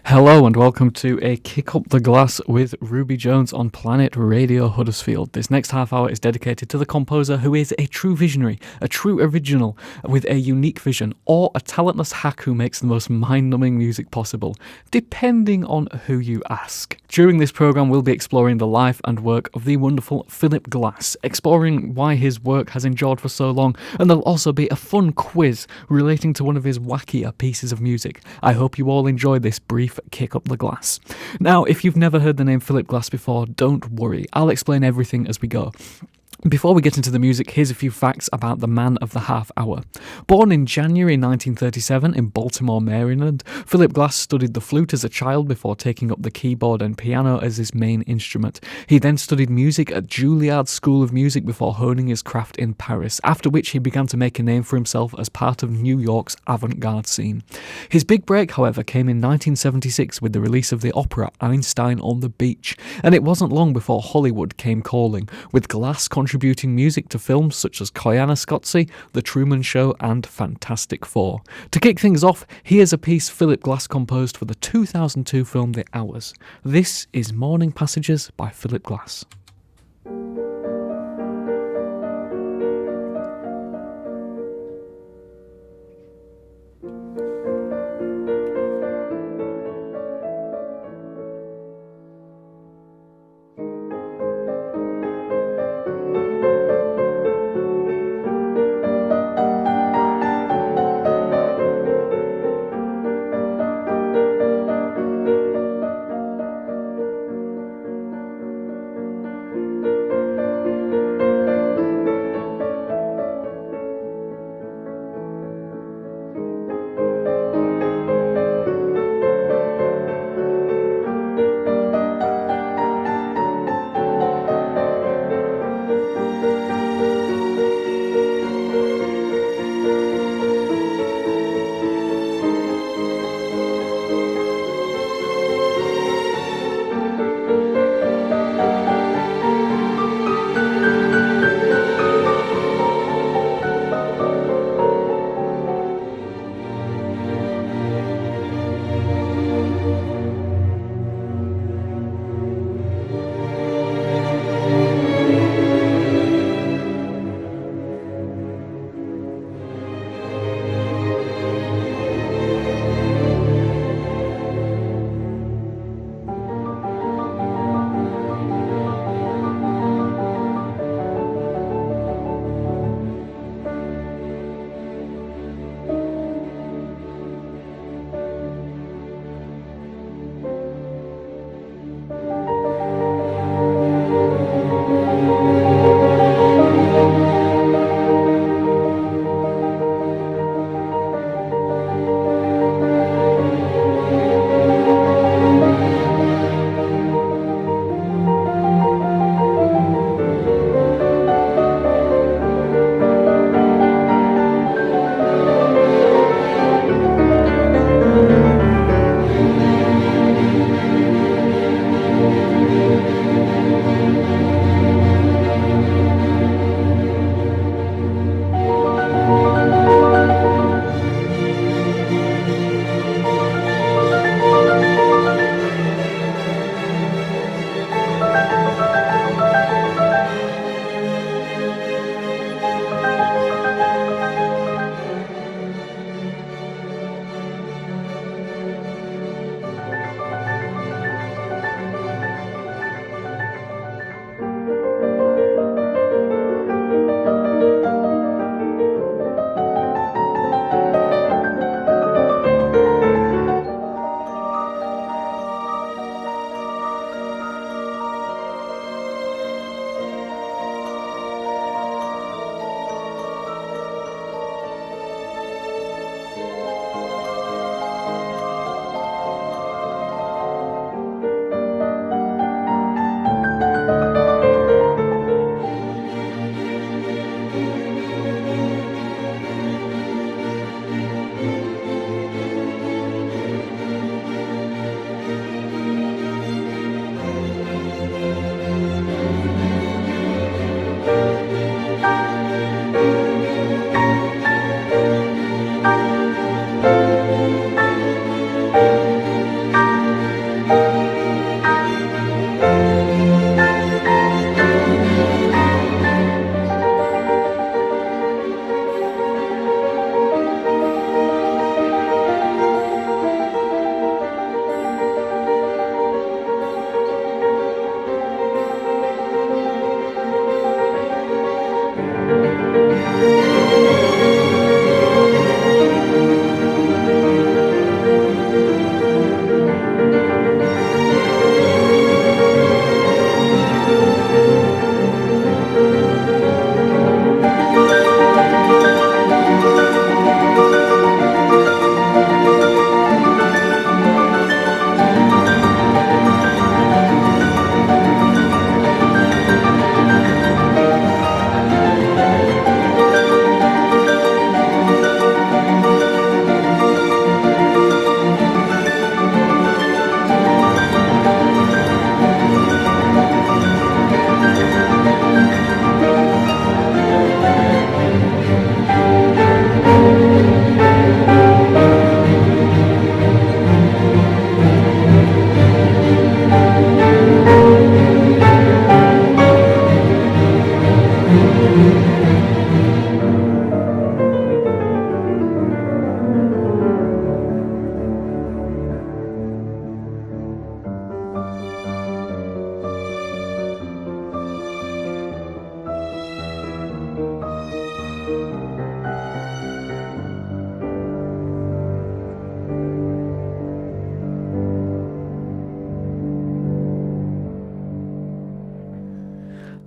Hello and welcome to a Kick Up the Glass with Ruby Jones on Planet Radio Huddersfield. This next half hour is dedicated to the composer who is a true visionary, a true original with a unique vision, or a talentless hack who makes the most mind-numbing music possible, depending on who you ask. During this programme we'll be exploring the life and work of the wonderful Philip Glass, exploring why his work has endured for so long, and there'll also be a fun quiz relating to one of his wackier pieces of music. I hope you all enjoy this brief Kick Up the Glass. Now, if you've never heard the name Philip Glass before, don't worry, I'll explain everything as we go. Before we get into the music, here's a few facts about the man of the half hour. Born in January 1937 in Baltimore, Maryland, Philip Glass studied the flute as a child before taking up the keyboard and piano as his main instrument. He then studied music at Juilliard School of Music before honing his craft in Paris, after which he began to make a name for himself as part of New York's avant-garde scene. His big break, however, came in 1976 with the release of the opera Einstein on the Beach, and it wasn't long before Hollywood came calling, with Glass contributing music to films such as Koyaanisqatsi, The Truman Show and Fantastic Four. To kick things off, here's a piece Philip Glass composed for the 2002 film The Hours. This is Morning Passages by Philip Glass.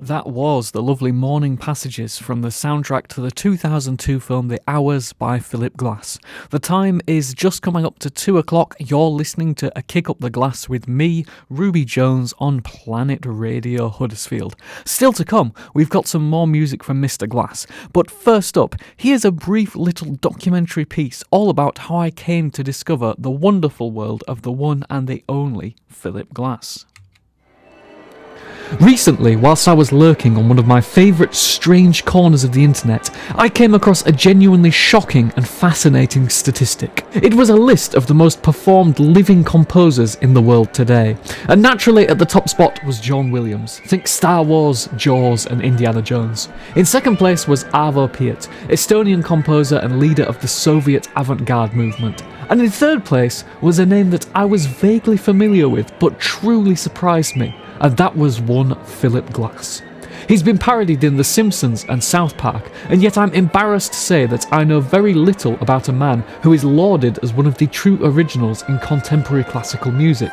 That was the lovely Morning Passages from the soundtrack to the 2002 film The Hours by Philip Glass. The time is just coming up to 2 o'clock. You're listening to A Kick Up the Glass with me, Ruby Jones, on Planet Radio Huddersfield. Still to come, we've got some more music from Mr. Glass. But first up, here's a brief little documentary piece all about how I came to discover the wonderful world of the one and the only Philip Glass. Recently, whilst I was lurking on one of my favourite strange corners of the internet, I came across a genuinely shocking and fascinating statistic. It was a list of the most performed living composers in the world today, and naturally at the top spot was John Williams. Think Star Wars, Jaws and Indiana Jones. In second place was Arvo Pärt, Estonian composer and leader of the Soviet avant-garde movement. And in third place was a name that I was vaguely familiar with but truly surprised me. And that was one Philip Glass. He's been parodied in The Simpsons and South Park, and yet I'm embarrassed to say that I know very little about a man who is lauded as one of the true originals in contemporary classical music.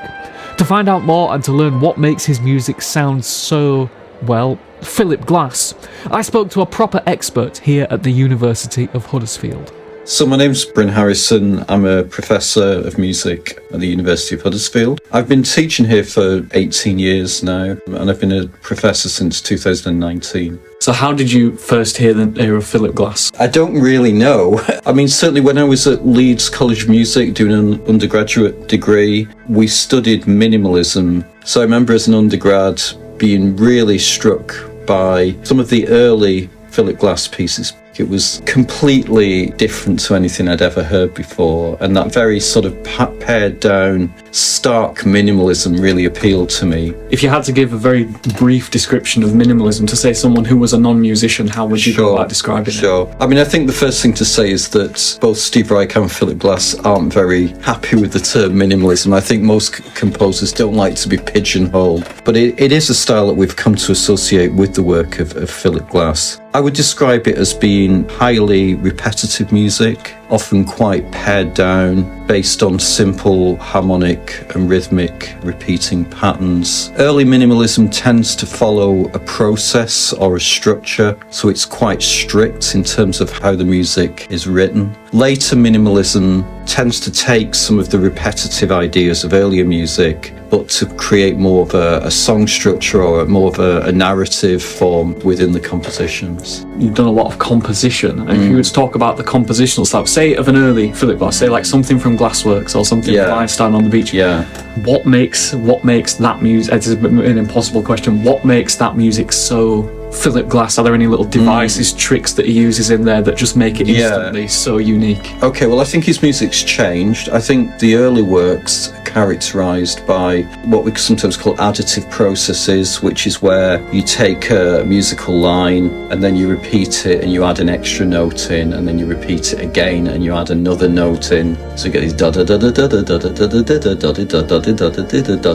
To find out more and to learn what makes his music sound so, well, Philip Glass, I spoke to a proper expert here at the University of Huddersfield. So my name's Bryn Harrison. I'm a professor of music at the University of Huddersfield. I've been teaching here for 18 years now, and I've been a professor since 2019. So how did you first hear the name of Philip Glass? I don't really know. I mean, certainly when I was at Leeds College of Music doing an undergraduate degree, we studied minimalism. So I remember as an undergrad being really struck by some of the early Philip Glass pieces. It was completely different to anything I'd ever heard before, and that very sort of pared down, stark minimalism really appealed to me. If you had to give a very brief description of minimalism to say someone who was a non-musician, how would you go about describing it? I mean, I think the first thing to say is that both Steve Reich and Philip Glass aren't very happy with the term minimalism. I think most composers don't like to be pigeonholed, but it is a style that we've come to associate with the work of Philip Glass. I would describe it as being highly repetitive music, often quite pared down, based on simple harmonic and rhythmic repeating patterns. Early minimalism tends to follow a process or a structure, so it's quite strict in terms of how the music is written. Later minimalism tends to take some of the repetitive ideas of earlier music, but to create more of a song structure or more of a narrative form within the compositions. You've done a lot of composition, and if you would talk about the compositional style, say of an early Philip Glass, say like something from Glassworks or something from Einstein on the Beach. Yeah. What makes that music? It's an impossible question. What makes that music so Philip Glass? Are there any little devices, tricks that he uses in there that just make it instantly so unique? Okay, well, I think his music's changed. I think the early works are characterised by what we sometimes call additive processes, which is where you take a musical line and then you repeat it and you add an extra note in, and then you repeat it again and you add another note in. So you get these da da da da da da da da da da da da da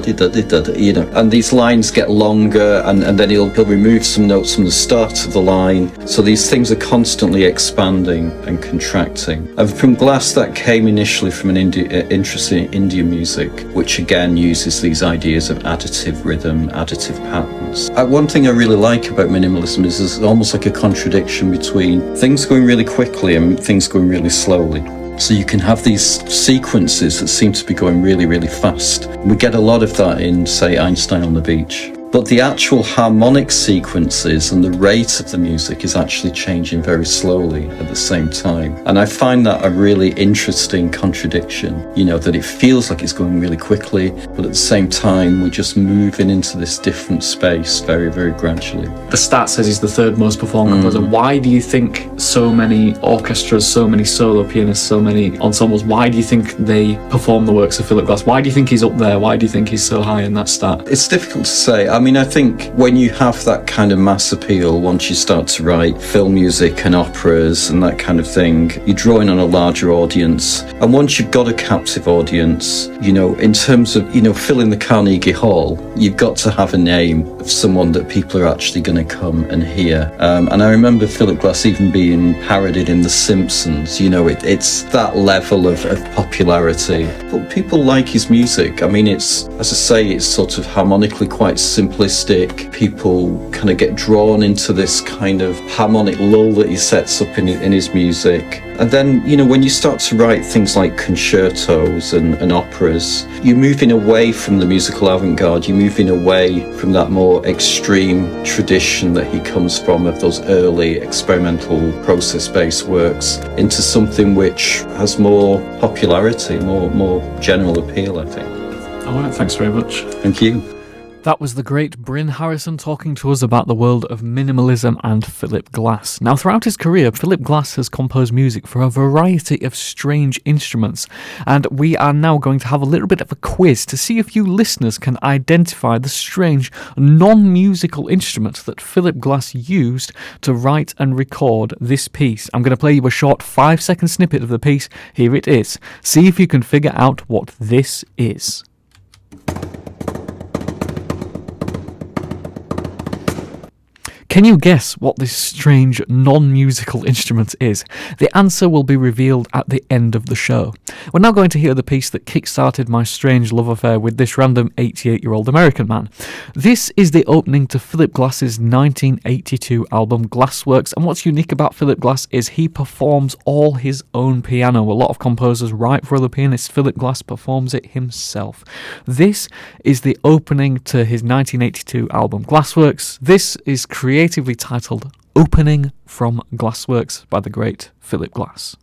da da da, you know, and these lines get longer, and then he'll remove some notes from the start of the line. So these things are constantly expanding and contracting. And from Glass, that came initially from an interest in Indian music, which again uses these ideas of additive rhythm, additive patterns. One thing I really like about minimalism is there's almost like a contradiction between things going really quickly and things going really slowly. So you can have these sequences that seem to be going really, really fast. We get a lot of that in, say, Einstein on the Beach. But the actual harmonic sequences and the rate of the music is actually changing very slowly at the same time. And I find that a really interesting contradiction, you know, that it feels like it's going really quickly, but at the same time, we're just moving into this different space very, very gradually. The stat says he's the third most performed composer. Why do you think so many orchestras, so many solo pianists, so many ensembles, why do you think they perform the works of Philip Glass? Why do you think he's up there? Why do you think he's so high in that stat? It's difficult to say. I mean, I think when you have that kind of mass appeal, once you start to write film music and operas and that kind of thing, you're drawing on a larger audience. And once you've got a captive audience, you know, in terms of, you know, filling the Carnegie Hall, you've got to have a name of someone that people are actually going to come and hear. And I remember Philip Glass even being parodied in The Simpsons. You know, it's that level of popularity. But people like his music. I mean, it's, as I say, it's sort of harmonically quite simple simplistic. People kind of get drawn into this kind of harmonic lull that he sets up in his music. And then, when you start to write things like concertos and operas, you're moving away from the musical avant-garde, you're moving away from that more extreme tradition that he comes from, of those early experimental process-based works, into something which has more popularity, more general appeal, I think. All right, thanks very much. Thank you. That was the great Bryn Harrison talking to us about the world of minimalism and Philip Glass. Now, throughout his career, Philip Glass has composed music for a variety of strange instruments, and we are now going to have a little bit of a quiz to see if you listeners can identify the strange non-musical instrument that Philip Glass used to write and record this piece. I'm going to play you a short 5-second snippet of the piece. Here it is. See if you can figure out what this is. Can you guess what this strange non-musical instrument is? The answer will be revealed at the end of the show. We're now going to hear the piece that kick-started my strange love affair with this random 88-year-old American man. This is the opening to Philip Glass's 1982 album Glassworks, and what's unique about Philip Glass is he performs all his own piano. A lot of composers write for other pianists. Philip Glass performs it himself. This is the opening to his 1982 album Glassworks. This is creatively titled Opening from Glassworks by the great Philip Glass.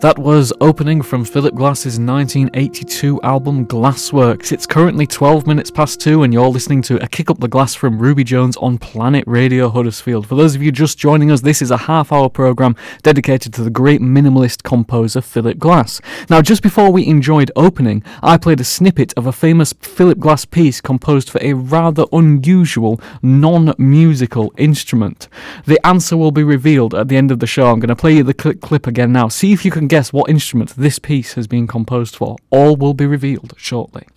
That was opening from Philip Glass's 1982 album Glassworks. It's currently 12 minutes past 2 and you're listening to A Kick Up the Glass from Ruby Jones on Planet Radio Huddersfield. For those of you just joining us, this is a half-hour programme dedicated to the great minimalist composer Philip Glass. Now, just before we enjoyed opening, I played a snippet of a famous Philip Glass piece composed for a rather unusual, non-musical instrument. The answer will be revealed at the end of the show. I'm going to play you the clip again now. See if you can guess what instrument this piece has been composed for. All will be revealed shortly.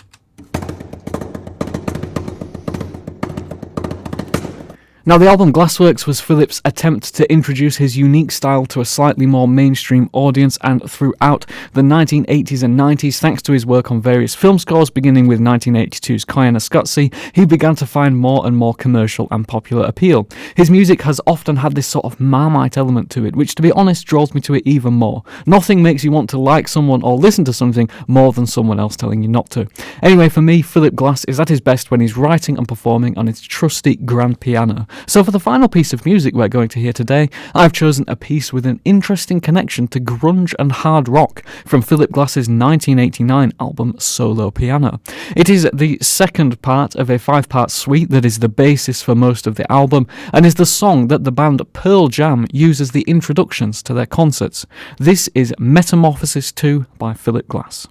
Now, the album Glassworks was Philip's attempt to introduce his unique style to a slightly more mainstream audience, and throughout the 1980s and 90s, thanks to his work on various film scores, beginning with 1982's Koyaanisqatsi, he began to find more and more commercial and popular appeal. His music has often had this sort of Marmite element to it, which, to be honest, draws me to it even more. Nothing makes you want to like someone or listen to something more than someone else telling you not to. Anyway, for me, Philip Glass is at his best when he's writing and performing on his trusty grand piano. So for the final piece of music we're going to hear today, I've chosen a piece with an interesting connection to grunge and hard rock from Philip Glass's 1989 album Solo Piano. It is the second part of a 5-part suite that is the basis for most of the album, and is the song that the band Pearl Jam use as the introductions to their concerts. This is Metamorphosis 2 by Philip Glass.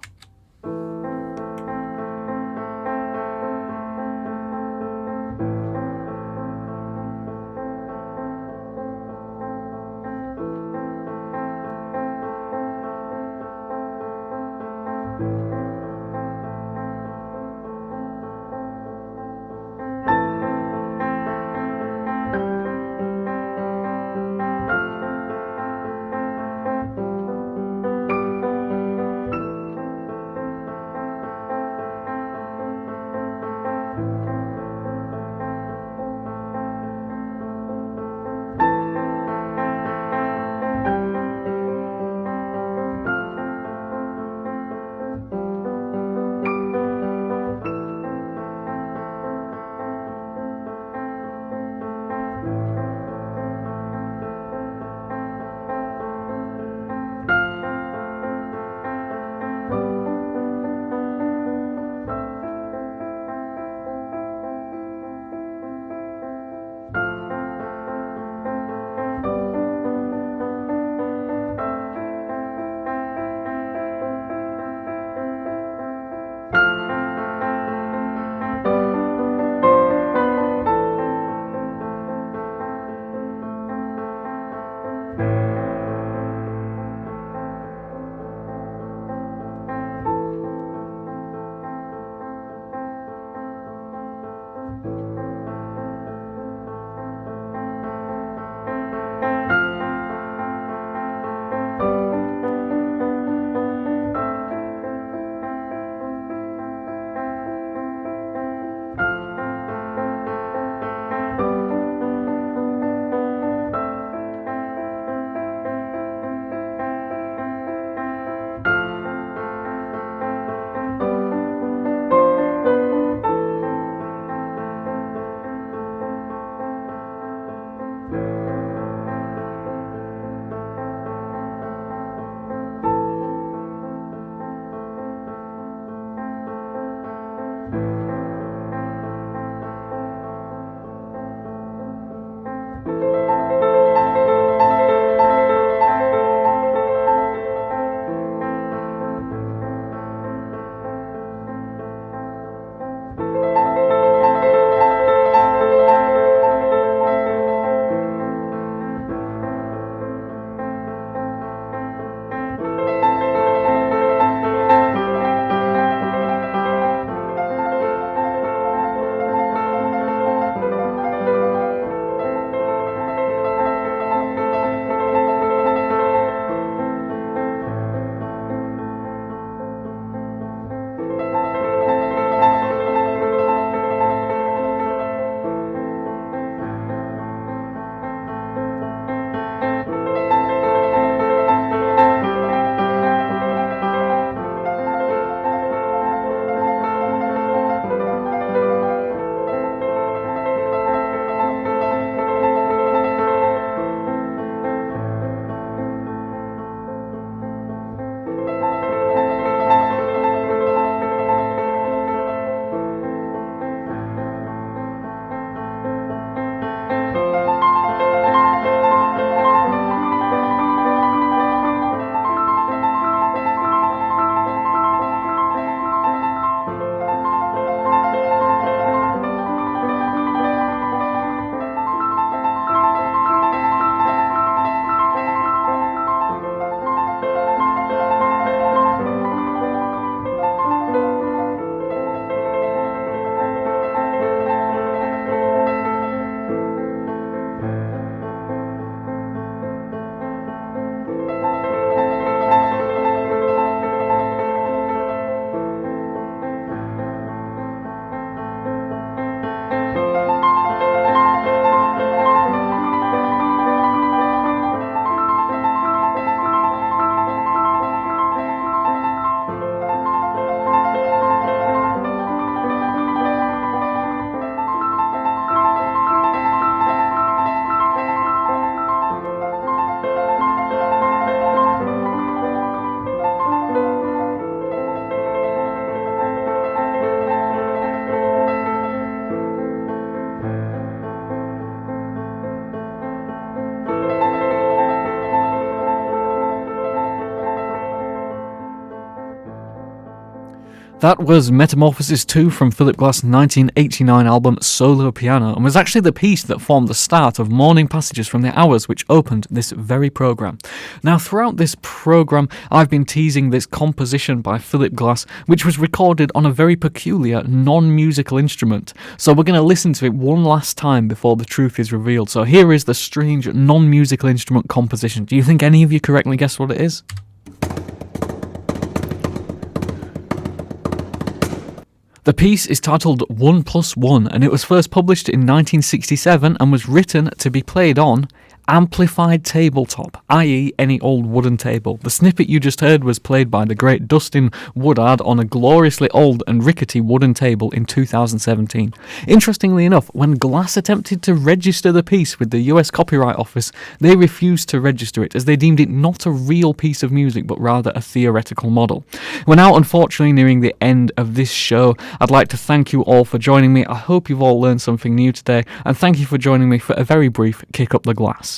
That was Metamorphosis 2 from Philip Glass' 1989 album Solo Piano, and was actually the piece that formed the start of Morning Passages from the Hours, which opened this very programme. Now, throughout this programme, I've been teasing this composition by Philip Glass, which was recorded on a very peculiar non-musical instrument. So we're going to listen to it one last time before the truth is revealed. So here is the strange non-musical instrument composition. Do you think any of you correctly guessed what it is? The piece is titled 1+1, and it was first published in 1967 and was written to be played on amplified tabletop, i.e. any old wooden table. The snippet you just heard was played by the great Dustin Woodard on a gloriously old and rickety wooden table in 2017. Interestingly enough, when Glass attempted to register the piece with the US Copyright Office, they refused to register it as they deemed it not a real piece of music but rather a theoretical model. We're now unfortunately nearing the end of this show. I'd like to thank you all for joining me. I hope you've all learned something new today, and thank you for joining me for a very brief Kick Up the Glass.